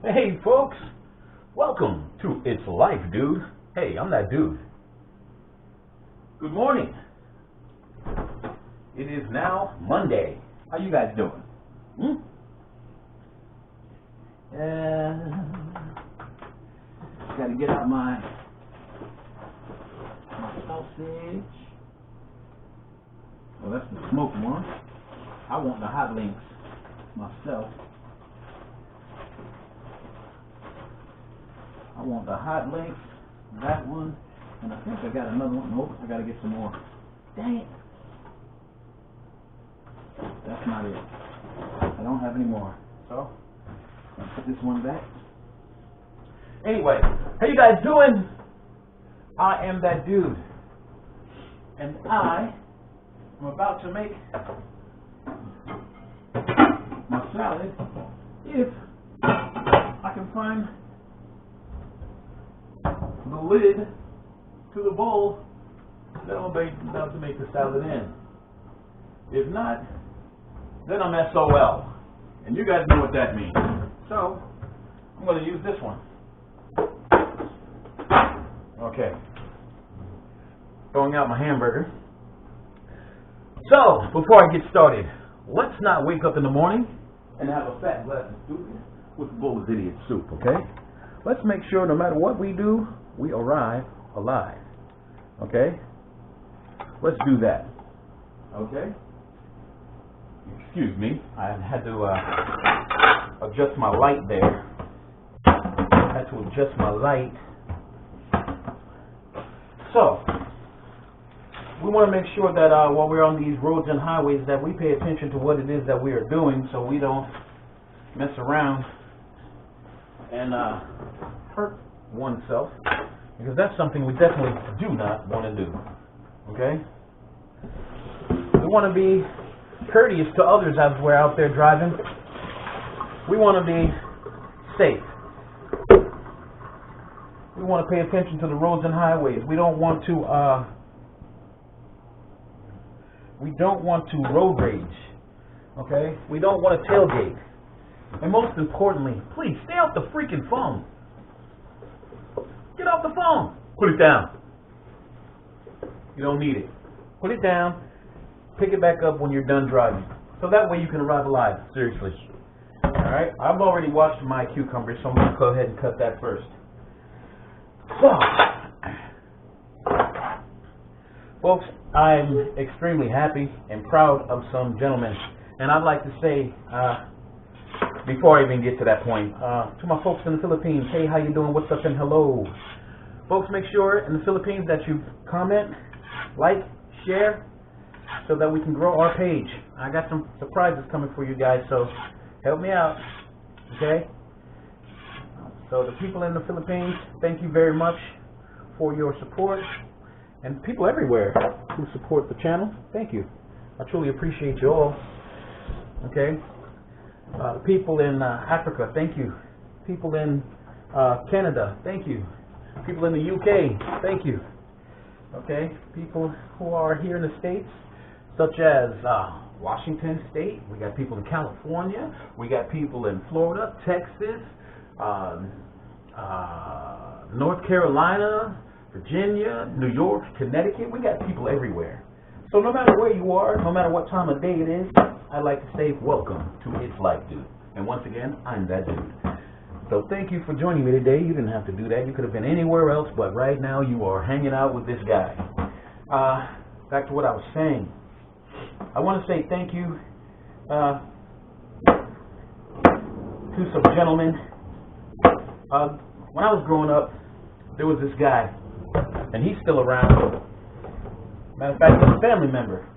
Hey folks, welcome to It's Life, dude. Hey, I'm that dude. Good morning. It is now Monday. How you guys doing? Gotta get out my sausage. Well, that's the smoked one. I want the hot links myself. I want the hot links, that one, and I think I got another one. Nope, I gotta get some more. Dang it. That's not it. I don't have any more. So, I'll put this one back. Anyway, how you guys doing? I am that dude. And I am about to make my salad if I can find the lid to the bowl that I'm about to make the salad in. If not, then I'm SOL. And you guys know what that means. So, I'm going to use this one. Okay. Throwing out my hamburger. So, before I get started, let's not wake up in the morning and have a fat glass of soup with a bowl of idiot soup, okay? Let's make sure no matter what we do, we arrive alive. Okay? Let's do that. Okay? Excuse me. I had to adjust my light there. I had to adjust my light. So, we want to make sure that while we're on these roads and highways that we pay attention to what it is that we are doing so we don't mess around and hurt oneself, because that's something we definitely do not want to do. Okay? We want to be courteous to others as we're out there driving. We want to be safe. We want to pay attention to the roads and highways. We don't want to road rage. Okay? We don't want to tailgate. And most importantly, please stay off the freaking phone. Get off the phone. Put it down. You don't need it. Put it down. Pick it back up when you're done driving. So that way you can arrive alive. Seriously. Alright? I've already washed my cucumbers, so I'm going to go ahead and cut that first. So, folks, I'm extremely happy and proud of some gentlemen. And I'd like to say, before I even get to that point, to my folks in the Philippines, hey, how you doing? What's up and hello? Folks, make sure in the Philippines that you comment, like, share, so that we can grow our page. I got some surprises coming for you guys, so help me out, okay? So the people in the Philippines, thank you very much for your support. And people everywhere who support the channel, thank you. I truly appreciate you all, okay? People in Africa, thank you. People in Canada, thank you. People in the UK, thank you. Okay? People who are here in the States, such as Washington State. We got people in California. We got people in Florida, Texas, North Carolina, Virginia, New York, Connecticut. We got people everywhere. So no matter where you are, no matter what time of day it is, I'd like to say welcome to It's Life, dude. And once again, I'm that dude. So thank you for joining me today. You didn't have to do that. You could have been anywhere else, but right now you are hanging out with this guy. Back to what I was saying. I want to say thank you to some gentlemen. When I was growing up, there was this guy, and he's still around. Matter of fact, he's a family member.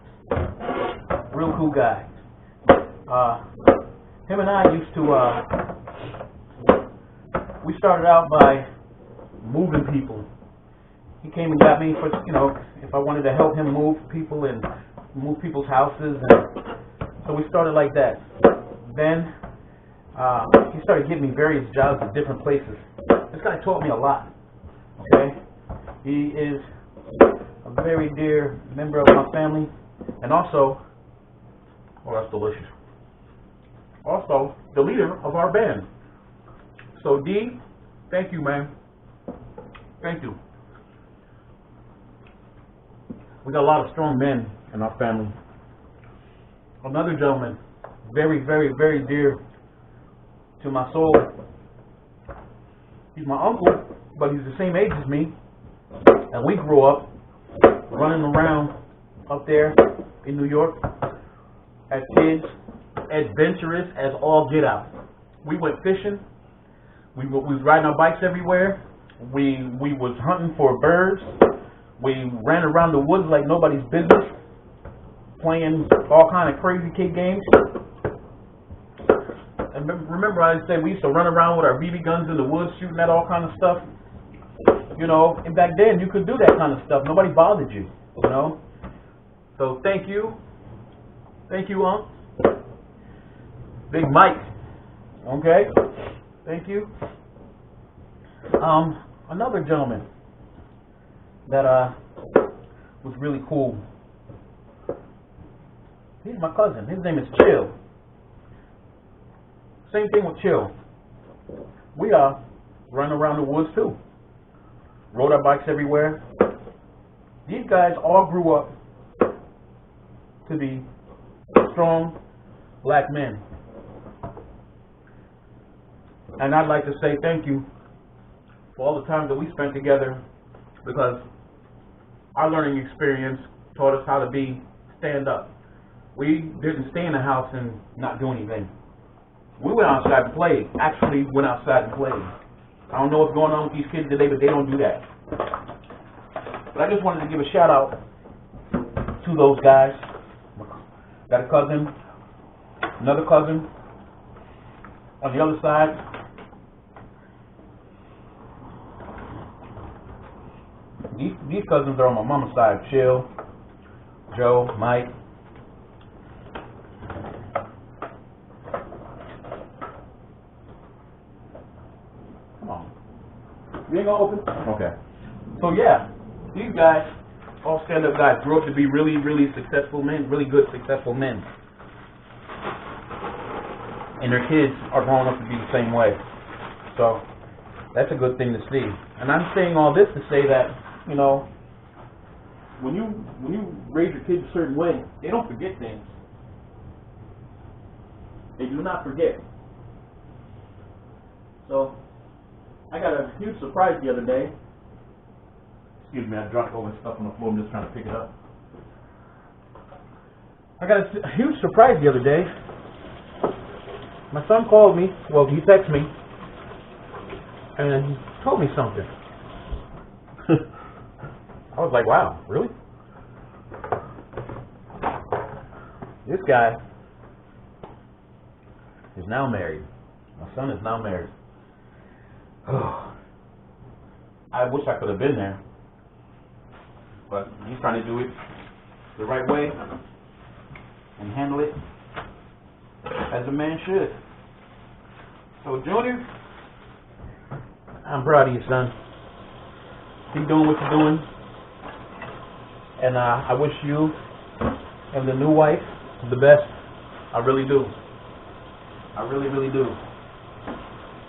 Real cool guy. Him and I used to, we started out by moving people. He came and got me for, if I wanted to help him move people and move people's houses. And so we started like that. Then he started giving me various jobs at different places. This guy taught me a lot. Okay? He is a very dear member of my family, and also, oh, that's delicious, also the leader of our band. So D, thank you, man. Thank you. We got a lot of strong men in our family. Another gentleman, very, very, very dear to my soul. He's my uncle, but he's the same age as me. And we grew up running around up there in New York as kids, adventurous as all get out. We went fishing. We was riding our bikes everywhere. We was hunting for birds. We ran around the woods like nobody's business, playing all kind of crazy kid games. And remember I said we used to run around with our BB guns in the woods shooting at all kind of stuff. You know, and back then you could do that kind of stuff. Nobody bothered you, you know. So thank you. Thank you, Unc. Big Mike. Okay? Thank you. Another gentleman that was really cool. He's my cousin. His name is Chill. Same thing with Chill. We run around the woods too. Rode our bikes everywhere. These guys all grew up to be strong black men. And I'd like to say thank you for all the time that we spent together, because our learning experience taught us how to stand up. We didn't stay in the house and not do anything. We went outside and played. Actually went outside and played. I don't know what's going on with these kids today, but they don't do that. But I just wanted to give a shout out to those guys. Got a cousin, another cousin on the other side. These cousins are on my mama's side. Chill, Joe, Mike. Come on. You ain't gonna open? Okay. So yeah, these guys, all stand-up guys, grew up to be really, really successful men, really good, successful men. And their kids are growing up to be the same way. So that's a good thing to see. And I'm saying all this to say that, you know, when you raise your kids a certain way, they don't forget things. They do not forget. So I got a huge surprise the other day. Excuse me, I dropped all my stuff on the floor. I'm just trying to pick it up. I got a huge surprise the other day. My son called me. Well, he texted me and he told me something. I was like, wow, really? This guy is now married. My son is now married. Oh, I wish I could have been there. But he's trying to do it the right way and handle it as a man should. So, Junior, I'm proud of you, son. Keep doing what you're doing. And I wish you and the new wife the best. I really do. I really, really do.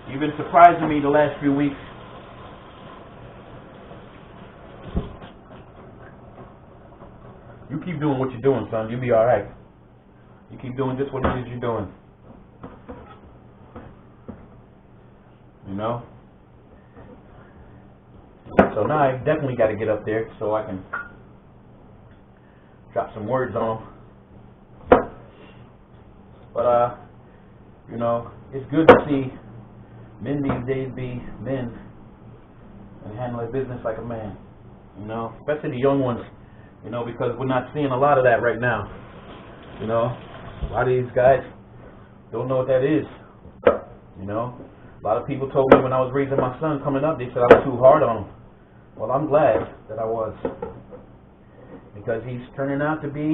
You've been surprising me the last few weeks. You keep doing what you're doing, son. You'll be all right. You keep doing just what it is you're doing. You know? So now I definitely got to get up there so I can drop some words on them. But, you know, it's good to see men these days be men and handle their business like a man. You know, especially the young ones. You know, because we're not seeing a lot of that right now. You know, a lot of these guys don't know what that is. You know, a lot of people told me when I was raising my son coming up, they said I was too hard on him. Well, I'm glad that I was, because he's turning out to be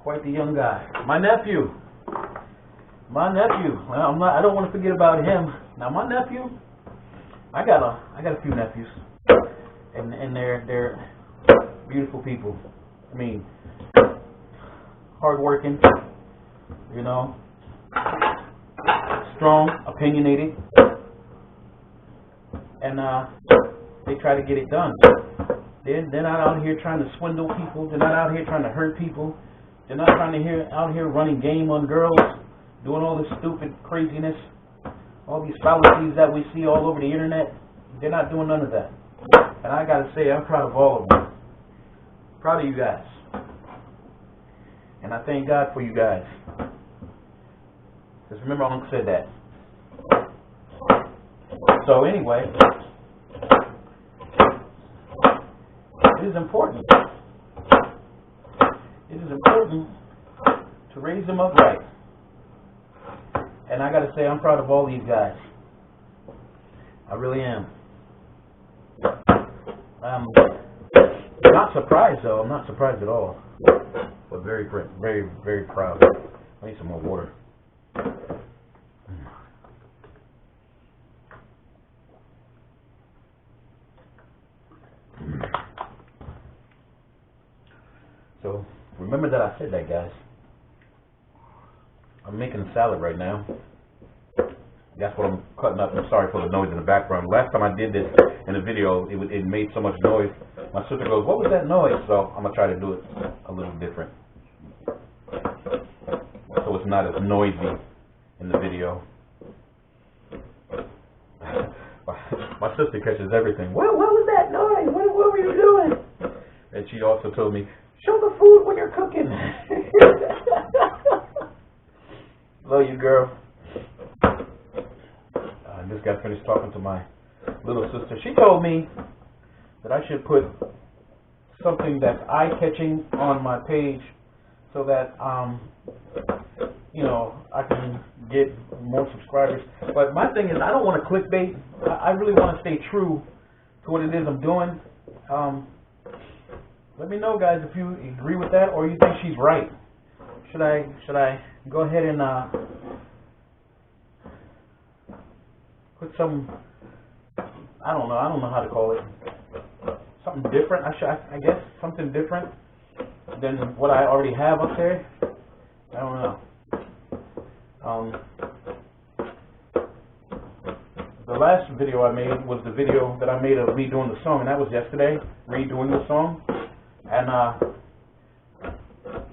quite the young guy. My nephew. Well, I don't want to forget about him. Now, my nephew, I got a few nephews, and they're beautiful people. I mean, hardworking, you know, strong, opinionated, and they try to get it done. They're not out here trying to swindle people. They're not out here trying to hurt people. They're not out here running game on girls, doing all this stupid craziness, all these fallacies that we see all over the internet. They're not doing none of that. And I gotta say, I'm proud of all of them. Proud of you guys. And I thank God for you guys. Just remember, Uncle said that. So anyway, it is important. It is important to raise them up right. And I got to say, I'm proud of all these guys. I really am. I'm not surprised, though. I'm not surprised at all. But very, very proud. I need some more water. So, remember that I said that, guys. I'm making a salad right now. That's what I'm cutting up. I'm sorry for the noise in the background. Last time I did this in a video, it made so much noise. My sister goes, "What was that noise?" So, I'm going to try to do it a little different. So it's not as noisy in the video. My sister catches everything. What was that noise? What were you doing? And she also told me, "Show the food when you're cooking." Love you, girl. I just got finished talking to my little sister. She told me that I should put something that's eye-catching on my page so that, you know, I can get more subscribers. But my thing is, I don't want to clickbait. I really want to stay true to what it is I'm doing. Let me know, guys, if you agree with that or you think she's right. Should I go ahead and put some, I don't know how to call it, something different? I guess something different than what I already have up there. I don't know. The last video I made was the video that I made of me doing the song, and that was yesterday, redoing the song. And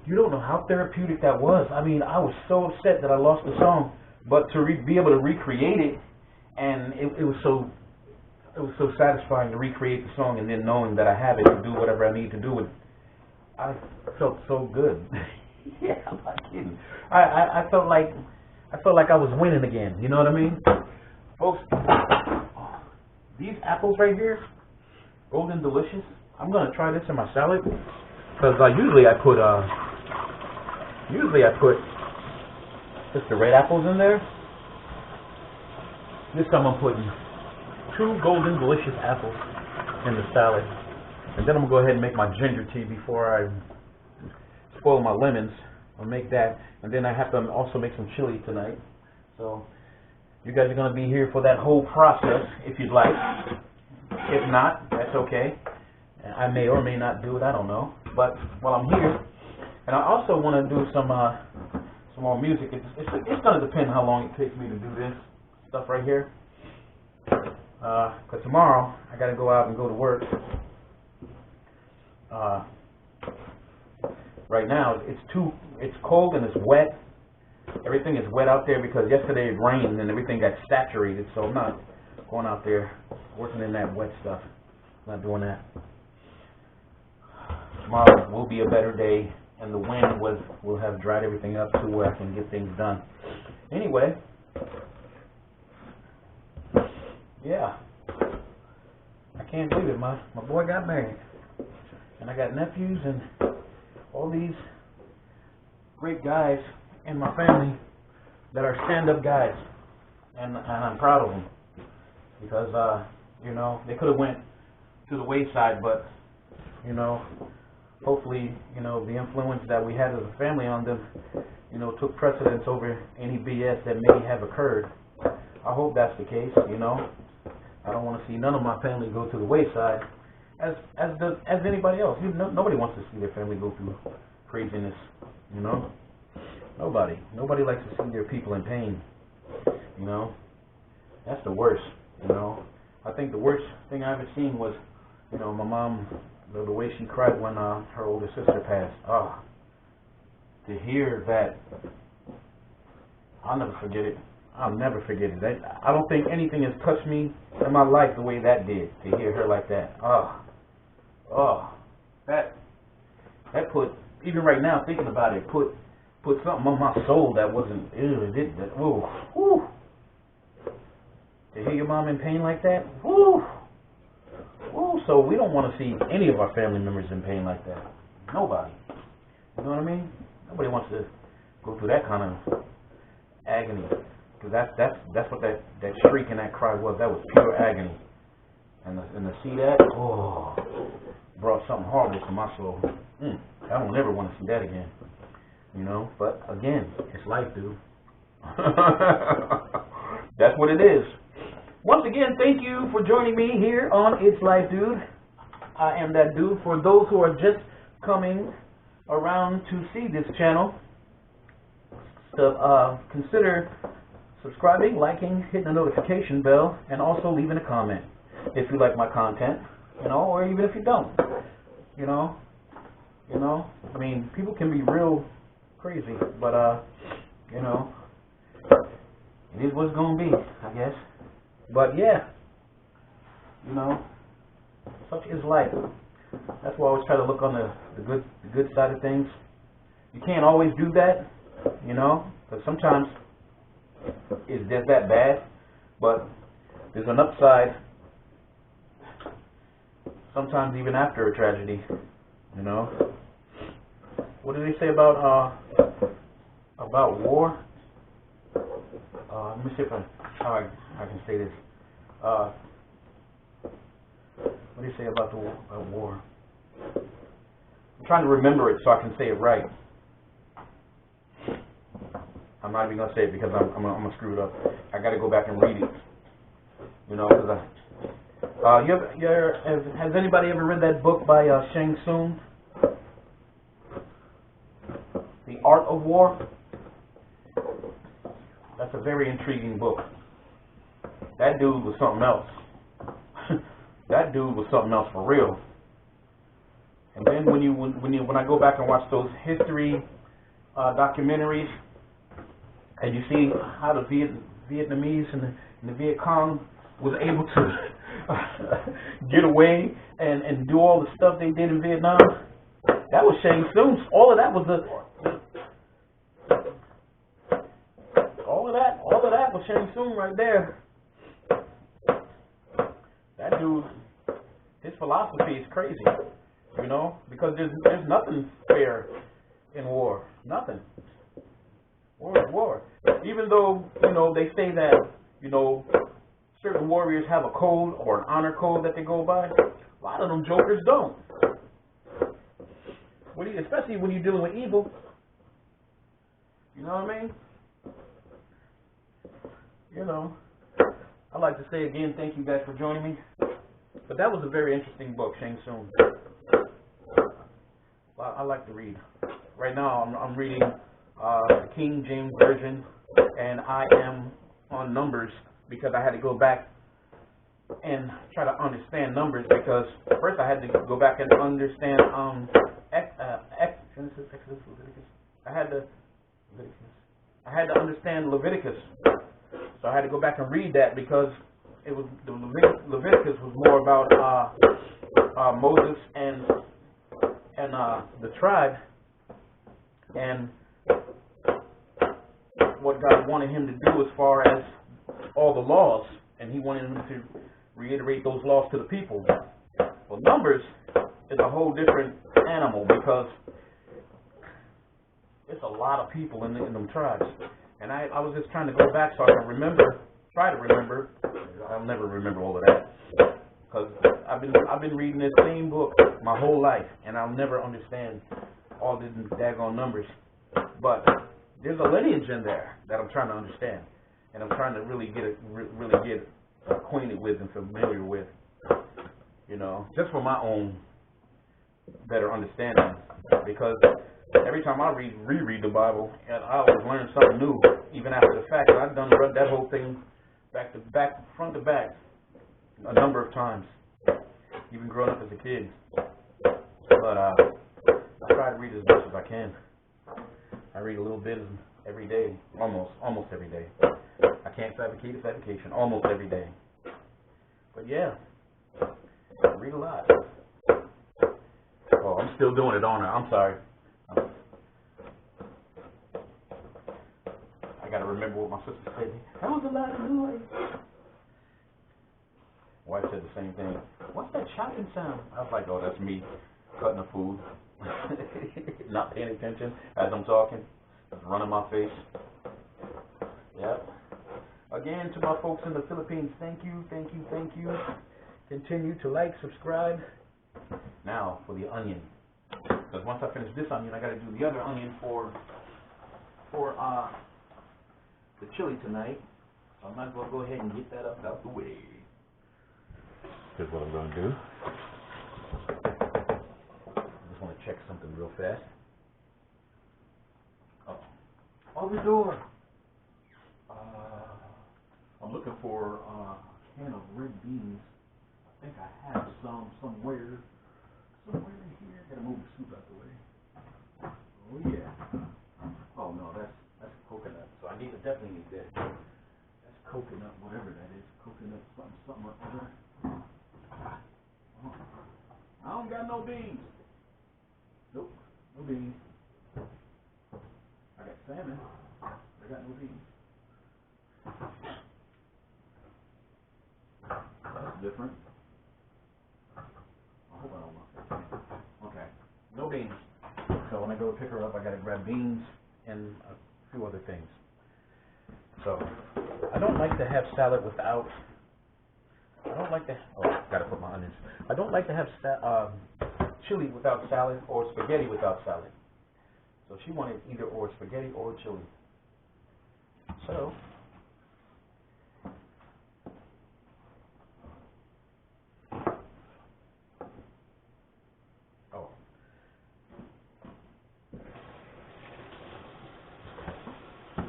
you don't know how therapeutic that was. I mean, I was so upset that I lost the song, but to be able to recreate it, and it was so satisfying to recreate the song, and then knowing that I have it to do whatever I need to do with it. I felt so good. Yeah, I'm not kidding. I felt like I was winning again. You know what I mean, folks? These apples right here, Golden Delicious. I'm gonna try this in my salad because usually I put just the red apples in there. This time I'm putting 2 Golden Delicious apples in the salad, and then I'm gonna go ahead and make my ginger tea before I spoil my lemons. I'll make that, and then I have to also make some chili tonight. So you guys are gonna be here for that whole process if you'd like. If not, that's okay. I may or may not do it. I don't know. But while I'm here, and I also want to do some more music. It's going to depend how long it takes me to do this stuff right here. Because tomorrow I got to go out and go to work. Right now it's cold and it's wet. Everything is wet out there because yesterday it rained and everything got saturated. So I'm not going out there working in that wet stuff. I'm not doing that. Tomorrow will be a better day, and the wind will have dried everything up to where I can get things done. Anyway, yeah, I can't believe it. My boy got married, and I got nephews and all these great guys in my family that are stand-up guys, and I'm proud of them because you know, they could have went to the wayside, but you know, hopefully, you know, the influence that we had as a family on them, you know, took precedence over any BS that may have occurred. I hope that's the case, you know. I don't want to see none of my family go to the wayside, as anybody else. Nobody wants to see their family go through craziness, you know. Nobody likes to see their people in pain, you know. That's the worst, you know. I think the worst thing I ever seen was, you know, my mom, the way she cried when her older sister passed. Oh, to hear that, I'll never forget it. I'll never forget it. I don't think anything has touched me in my life the way that did, to hear her like that. That put, even right now thinking about it, put something on my soul that wasn't, to hear your mom in pain like that, so we don't want to see any of our family members in pain like that. Nobody. You know what I mean? Nobody wants to go through that kind of agony. Because that's what that shriek and that cry was. That was pure agony. And to see that, brought something horrible to my soul. I don't ever want to see that again. You know? But again, it's life, dude. That's what it is. Once again, thank you for joining me here on It's Life, Dude. I am that dude. For those who are just coming around to see this channel, consider subscribing, liking, hitting the notification bell, and also leaving a comment if you like my content, you know, or even if you don't, you know, I mean, people can be real crazy, but, you know, it is what's going to be, I guess. But yeah, you know, such is life. That's why I always try to look on the good side of things. You can't always do that, you know, because sometimes it's just that bad. But there's an upside. Sometimes even after a tragedy, you know. What do they say about war? Let me see if I can say this. What do you say about war? I'm trying to remember it so I can say it right. I'm not even gonna say it because I'm gonna screw it up. I got to go back and read it. You know, because has anybody ever read that book by Shang Tsung, The Art of War? That's a very intriguing book. That dude was something else. That dude was something else for real. And then when I go back and watch those history documentaries, and you see how the Vietnamese and the Viet Cong was able to get away and do all the stuff they did in Vietnam, that was Shang Tsung. All of that was Shang Tsung right there. That dude, his philosophy is crazy, you know, because there's nothing fair in war. Nothing. War is war. Even though, you know, they say that, you know, certain warriors have a code or an honor code that they go by, a lot of them jokers don't. Especially when you're dealing with evil. You know what I mean? You know, I'd like to say again, thank you guys for joining me. But that was a very interesting book, Shang Tsung. I like to read. Right now, I'm reading the King James Version, and I am on Numbers because I had to go back and try to understand Numbers, because first I had to go back and understand Genesis, Exodus, Leviticus. I had to understand Leviticus. So I had to go back and read that, because it was Leviticus was more about Moses and the tribe and what God wanted him to do as far as all the laws, and he wanted him to reiterate those laws to the people. Well, Numbers is a whole different animal, because it's a lot of people in them tribes. And I was just trying to go back so I can try to remember. I'll never remember all of that, because I've been reading this same book my whole life, and I'll never understand all the daggone numbers. But there's a lineage in there that I'm trying to understand, and I'm trying to really get acquainted with and familiar with. You know, just for my own better understanding, because every time I reread the Bible, and I always learn something new, even after the fact. I've read that whole thing back to back, front to back, a number of times, even growing up as a kid. But I try to read as much as I can. I read a little bit every day, almost every day. I can't fabricate a fabrication almost every day. But yeah, I read a lot. Oh, I'm still doing it on her. I'm sorry. I gotta remember what my sister said. That was a lot of noise. Wife said the same thing. What's that chopping sound? I was like, oh, that's me cutting the food. Not paying attention as I'm talking. It's running my face. Yep. Again, to my folks in the Philippines, thank you, thank you, thank you. Continue to like, subscribe. Now for the onion. Because once I finish this onion, I got to do the other onion for the chili tonight. So I might as well go ahead and get that up out the way. Here's what I'm going to do. I just want to check something real fast. Oh, open the door. I'm looking for a can of red beans. I think I have some somewhere in here. Gotta move the soup out the way. Oh yeah. Oh no, that's coconut. So I definitely need that. That's coconut, whatever that is. Coconut something or other. Oh. I don't got no beans. Nope, no beans. I got salmon. I got no beans. That's different. I hope I don't want that. Okay, no beans. So when I go to pick her up, I gotta grab beans and a few other things. So I don't like to have salad without. Gotta put my onions. I don't like to have chili without salad or spaghetti without salad. So she wanted either or spaghetti or chili. So.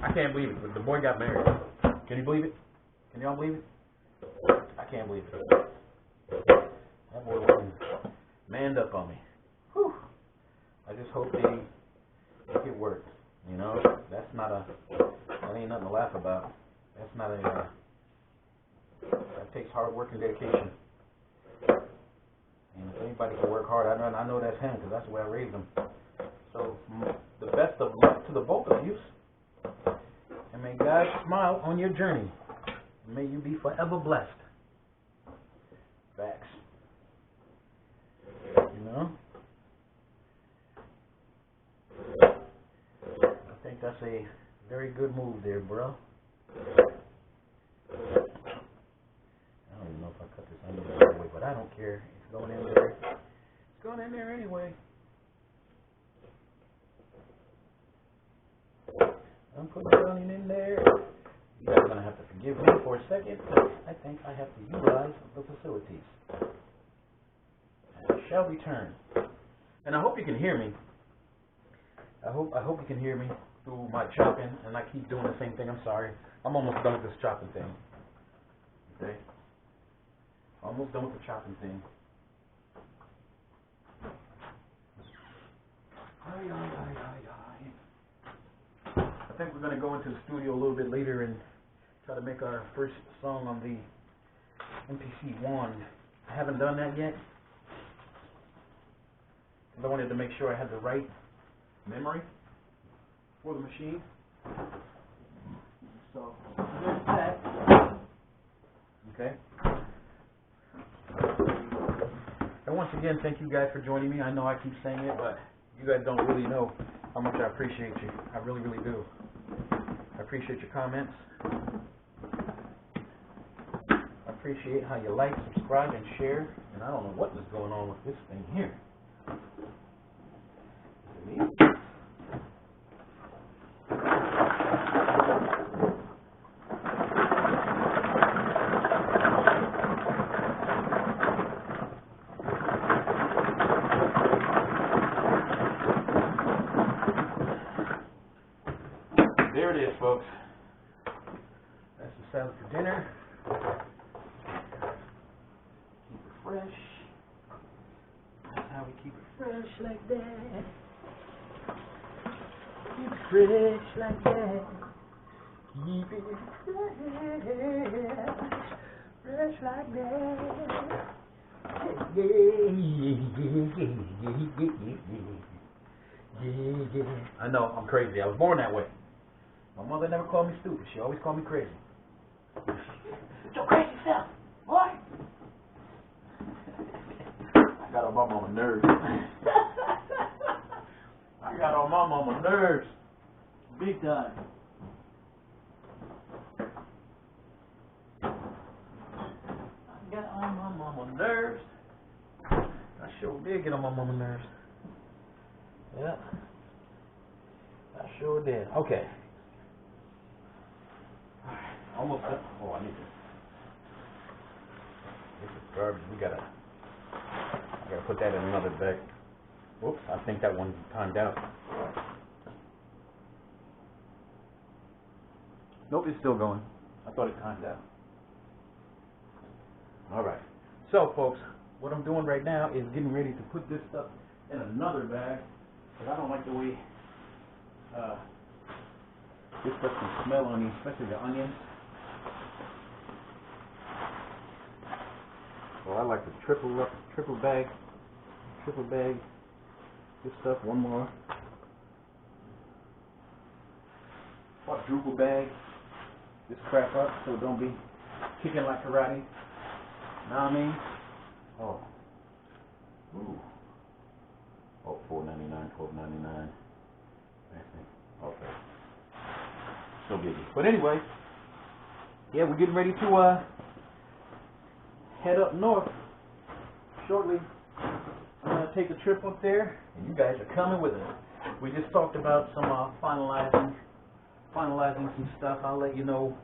I can't believe it, but the boy got married. Can you believe it? Can y'all believe it? I can't believe it. That boy wasn't manned up on me. Whew. I just hope they make it work. You know, that ain't nothing to laugh about. That's not that takes hard work and dedication. And if anybody can work hard, I know that's him because that's the way I raised him. So the best of luck to the both of you. And may God smile on your journey. May you be forever blessed. Facts. You know? I think that's a very good move there, bro. I don't even know if I cut this onion the right way, but I don't care. It's going in there. It's going in there anyway. I'm putting the onion in there. You guys are going to have to forgive me for a second. I think I have to utilize the facilities. I shall return. And I hope you can hear me. I hope you can hear me through my chopping, and I keep doing the same thing. I'm sorry. I'm almost done with this chopping thing. Okay? Almost done with the chopping thing. I think we're going to go into the studio a little bit later and try to make our first song on the MPC-1. I haven't done that yet. I wanted to make sure I had the right memory for the machine. So, there's that. Okay. And once again, thank you guys for joining me. I know I keep saying it, but you guys don't really know how much I appreciate you. I really, really do. I appreciate your comments. I appreciate how you like, subscribe, and share. And I don't know what is going on with this thing here. Is it me? There it is, folks. That's the salad for dinner. fresh. That's how we keep it fresh like that. Keep it fresh like that. Keep it fresh like that. Yeah. I know, I'm crazy. I was born that way. My mother never called me stupid. She always called me crazy. Your crazy self, boy. I got on my mama nerves. I got on my mama nerves. Big time. I got on my mama nerves. I sure did get on my mama nerves. Yeah. I sure did. Okay. Almost done. Oh, I need this. This is garbage. I gotta put that in another bag. Whoops, I think that one's timed out. Nope, it's still going. I thought it timed out. Alright. So, folks, what I'm doing right now is getting ready to put this stuff in another bag. Because I don't like the way this stuff can smell on you, especially the onions. So I like to triple bag this stuff. One more. Quadruple bag this crap up so it don't be kicking like karate. Know what I mean? Oh. Ooh. Oh, $4.99, $12.99. Okay. So biggie. But anyway, yeah, we're getting ready to head up north shortly. I'm gonna take a trip up there, and you guys are coming with us. We just talked about some finalizing some stuff. I'll let you know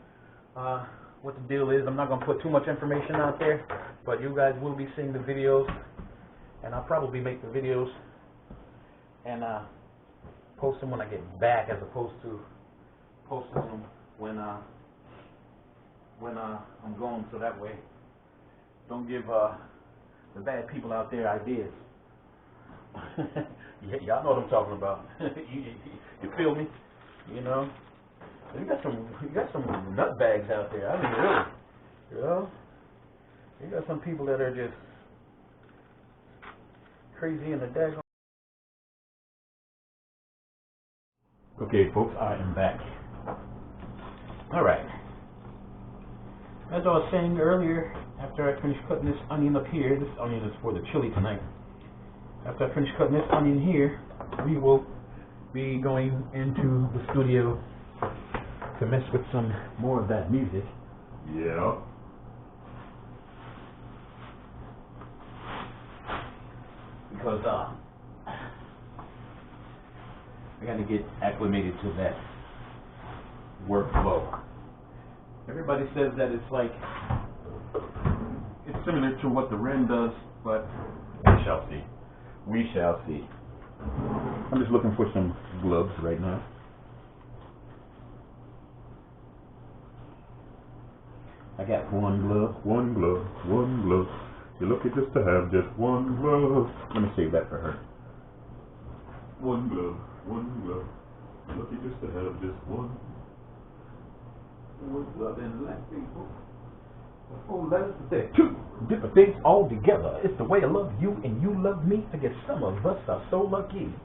what the deal is. I'm not gonna put too much information out there, but you guys will be seeing the videos, and I'll probably make the videos and post them when I get back, as opposed to posting them when I'm gone, so that way don't give the bad people out there ideas. Y'all know what I'm talking about. You feel me? You know, you got some nut bags out there. I mean, really, you know, you got some people that are just crazy in the daggone. Okay, folks, I am back. All right. As I was saying earlier, after I finish cutting this onion up here, this onion is for the chili tonight. After I finish cutting this onion here, we will be going into the studio to mess with some more of that music. Yeah. Because I got to get acclimated to that workflow. Everybody says that it's similar to what the Ren does, but we shall see. We shall see. I'm just looking for some gloves right now. I got one glove. You're lucky just to have just one glove. Let me save that for her. One glove. You're lucky just to have just one glove and black people. Four letters, but they're two different things all together. It's the way I love you and you love me. I guess some of us are so lucky.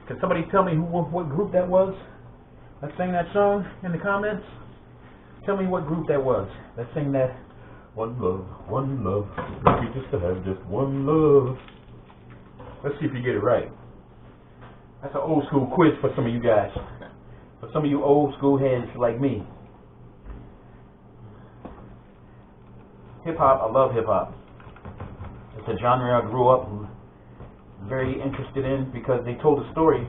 Can somebody tell me what group that was that sang that song in the comments? Tell me what group that was that sang that one love, lucky just to have just one love. Let's see if you get it right. That's an old school quiz for some of you guys. For some of you old school heads like me. Hip-hop, I love hip-hop. It's a genre I grew up very interested in because they told a story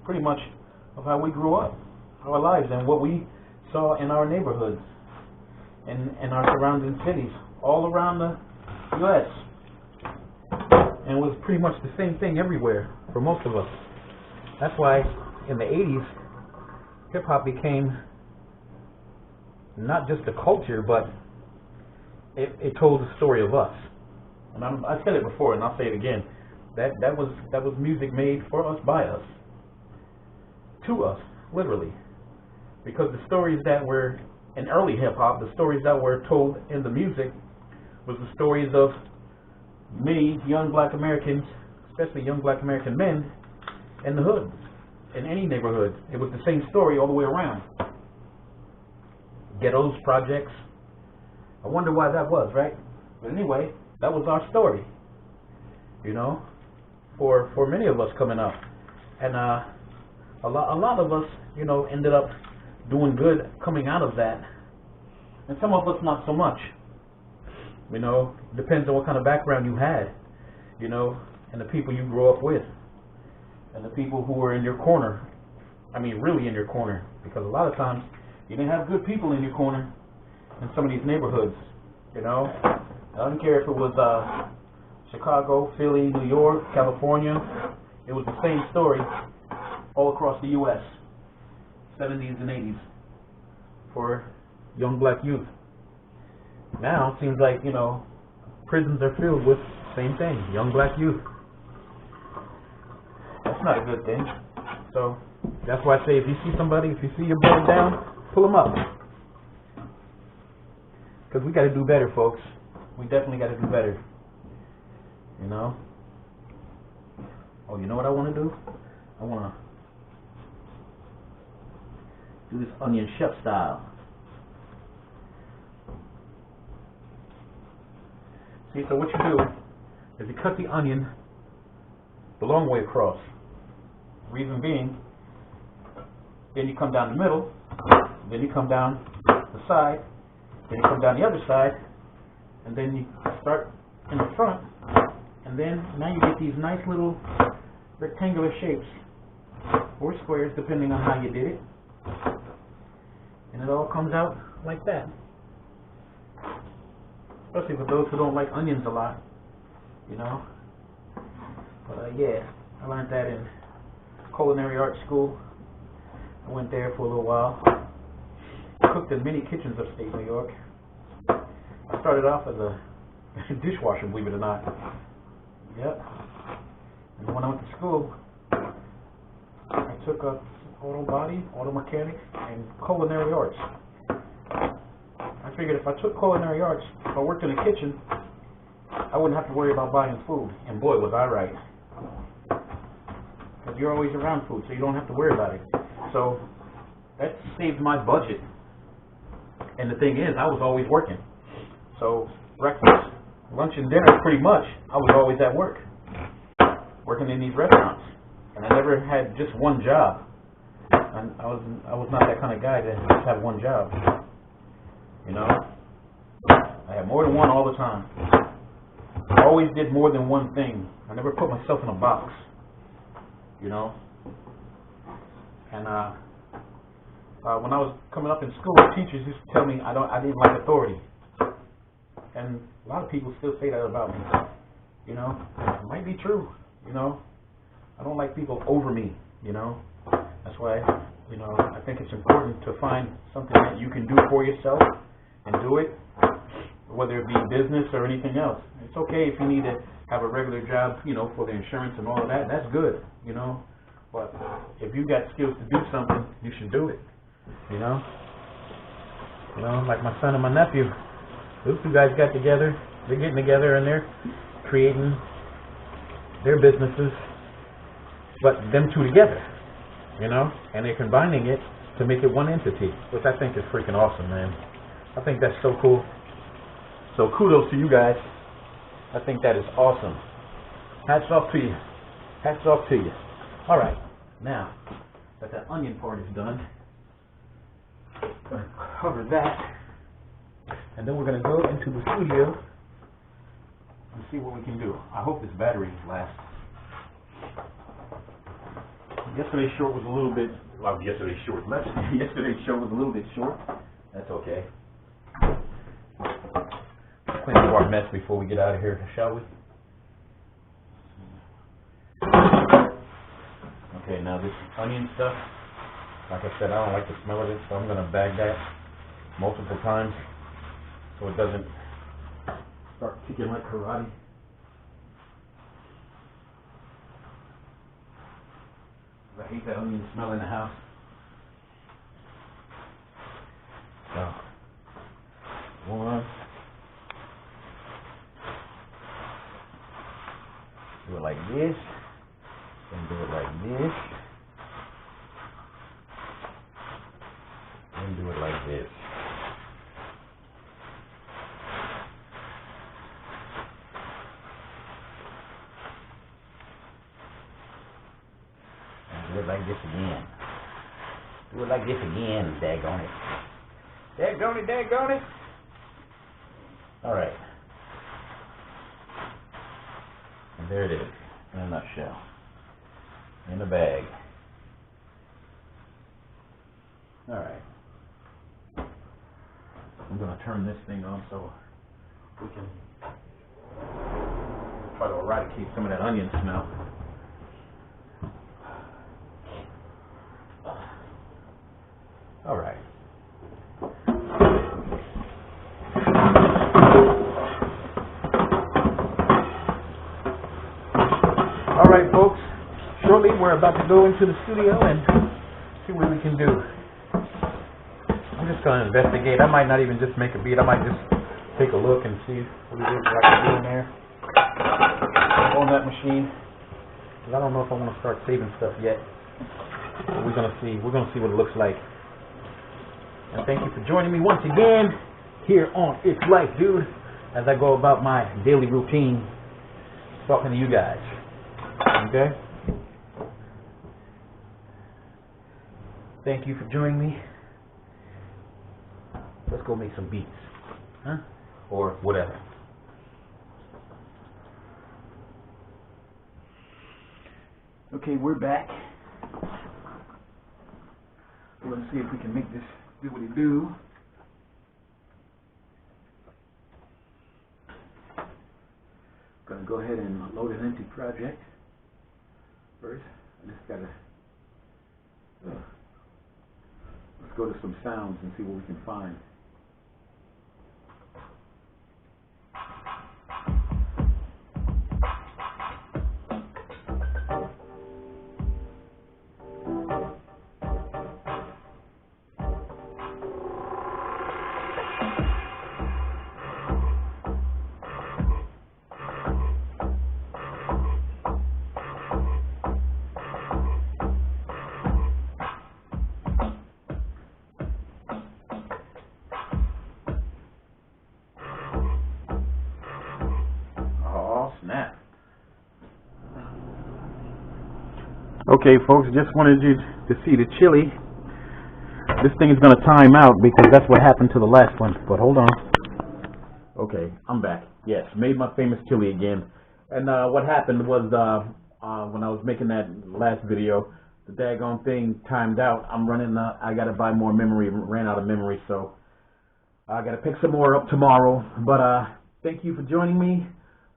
pretty much of how we grew up, our lives, and what we saw in our neighborhoods and in our surrounding cities all around the U.S. And it was pretty much the same thing everywhere for most of us. That's why in the 80s, hip-hop became not just a culture, but it told the story of us. And I said it before, and I'll say it again. That was music made for us, by us, to us, literally. Because the stories that were in early hip hop, the stories that were told in the music, was the stories of many young black Americans, especially young black American men, in the hood, in any neighborhood. It was the same story all the way around. Ghettos, projects. I wonder why that was, right? But anyway, that was our story, you know, for many of us coming up. And a lot of us, you know, ended up doing good coming out of that. And some of us not so much. You know, depends on what kind of background you had, you know, and the people you grew up with, and the people who were in your corner. I mean, really in your corner, because a lot of times you didn't have good people in your corner in some of these neighborhoods, you know. I don't care if it was Chicago, Philly, New York, California. It was the same story all across the U.S., 70s and 80s, for young black youth. Now it seems like, you know, prisons are filled with the same thing, young black youth. That's not a good thing. So that's why I say, if you see somebody, if you see your brother down, pull him up. Because we got to do better, folks. We definitely got to do better. You know? Oh, you know what I want to do? I want to do this onion chef style. See, so what you do is you cut the onion the long way across. Reason being, then you come down the middle, then you come down the side, then you come down the other side, and then you start in the front, and then now you get these nice little rectangular shapes, or squares, depending on how you did it, and it all comes out like that. Especially for those who don't like onions a lot, you know. But yeah, I learned that in culinary arts school. I went there for a little while. Cooked in many kitchens upstate New York. I started off as a dishwasher, believe it or not. Yep. And when I went to school, I took up auto mechanics, and culinary arts. I figured if I took culinary arts, if I worked in a kitchen, I wouldn't have to worry about buying food. And boy, was I right. Because you're always around food, so you don't have to worry about it. So that saved my budget. And the thing is, I was always working. So breakfast, lunch, and dinner, pretty much, I was always at work, working in these restaurants. And I never had just one job. And I was not that kind of guy to just have one job. You know, I had more than one all the time. I always did more than one thing. I never put myself in a box. You know. And when I was coming up in school, teachers used to tell me I didn't like authority. And a lot of people still say that about me. You know, it might be true. You know, I don't like people over me. You know, that's why, you know, I think it's important to find something that you can do for yourself and do it, whether it be business or anything else. It's okay if you need to have a regular job, you know, for the insurance and all of that. That's good, you know. But if you got skills to do something, you should do it. You know. You know, like my son and my nephew. Those two guys got together. They're getting together and they're creating their businesses, but them two together. You know, and they're combining it to make it one entity, which I think is freaking awesome, man. I think that's so cool. So kudos to you guys. I think that is awesome. Hats off to you. Hats off to you. All right. Now that the onion part is done, I'm going to cover that. And then we're going to go into the studio and see what we can do. I hope this battery lasts. Yesterday's show was a little bit, well, yesterday's show was a little bit short. That's okay. Clean up our mess before we get out of here, shall we? Okay, now this onion stuff, like I said, I don't like the smell of it, so I'm going to bag that multiple times so it doesn't start kicking like karate. I hate that onion smell in the house. So, one. Do it like this. Then do it like this. And do it like this. And do it like this again. Do it like this again, daggone it. Daggone it, daggone it. Alright. And there it is, in a nutshell. In a bag. Alright. I'm going to turn this thing on so we can try to eradicate some of that onion smell. Alright. Alright, folks. Shortly we're about to go into the studio and see what we can do. I'm just going to investigate. I might not even just make a beat. I might just take a look and see what it is that I can do in there on that machine. I don't know if I want to start saving stuff yet. But we're going to see. We're going to see what it looks like. And thank you for joining me once again here on It's Life, Dude, as I go about my daily routine talking to you guys. Okay? Thank you for joining me. Let's go make some beats. Huh? Or whatever. Okay, we're back. Let's see if we can make this do what it do. Gonna go ahead and load an empty project first. I just gotta let's go to some sounds and see what we can find. Snap. Okay, folks, just wanted you to see the chili. This thing is going to time out because that's what happened to the last one. But hold on. Okay, I'm back. Yes, made my famous chili again. And what happened was when I was making that last video, the daggone thing timed out. I'm running. I got to buy more memory. Ran out of memory, so I got to pick some more up tomorrow. But thank you for joining me.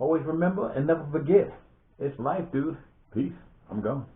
Always remember and never forget, it's life, dude. Peace. I'm gone.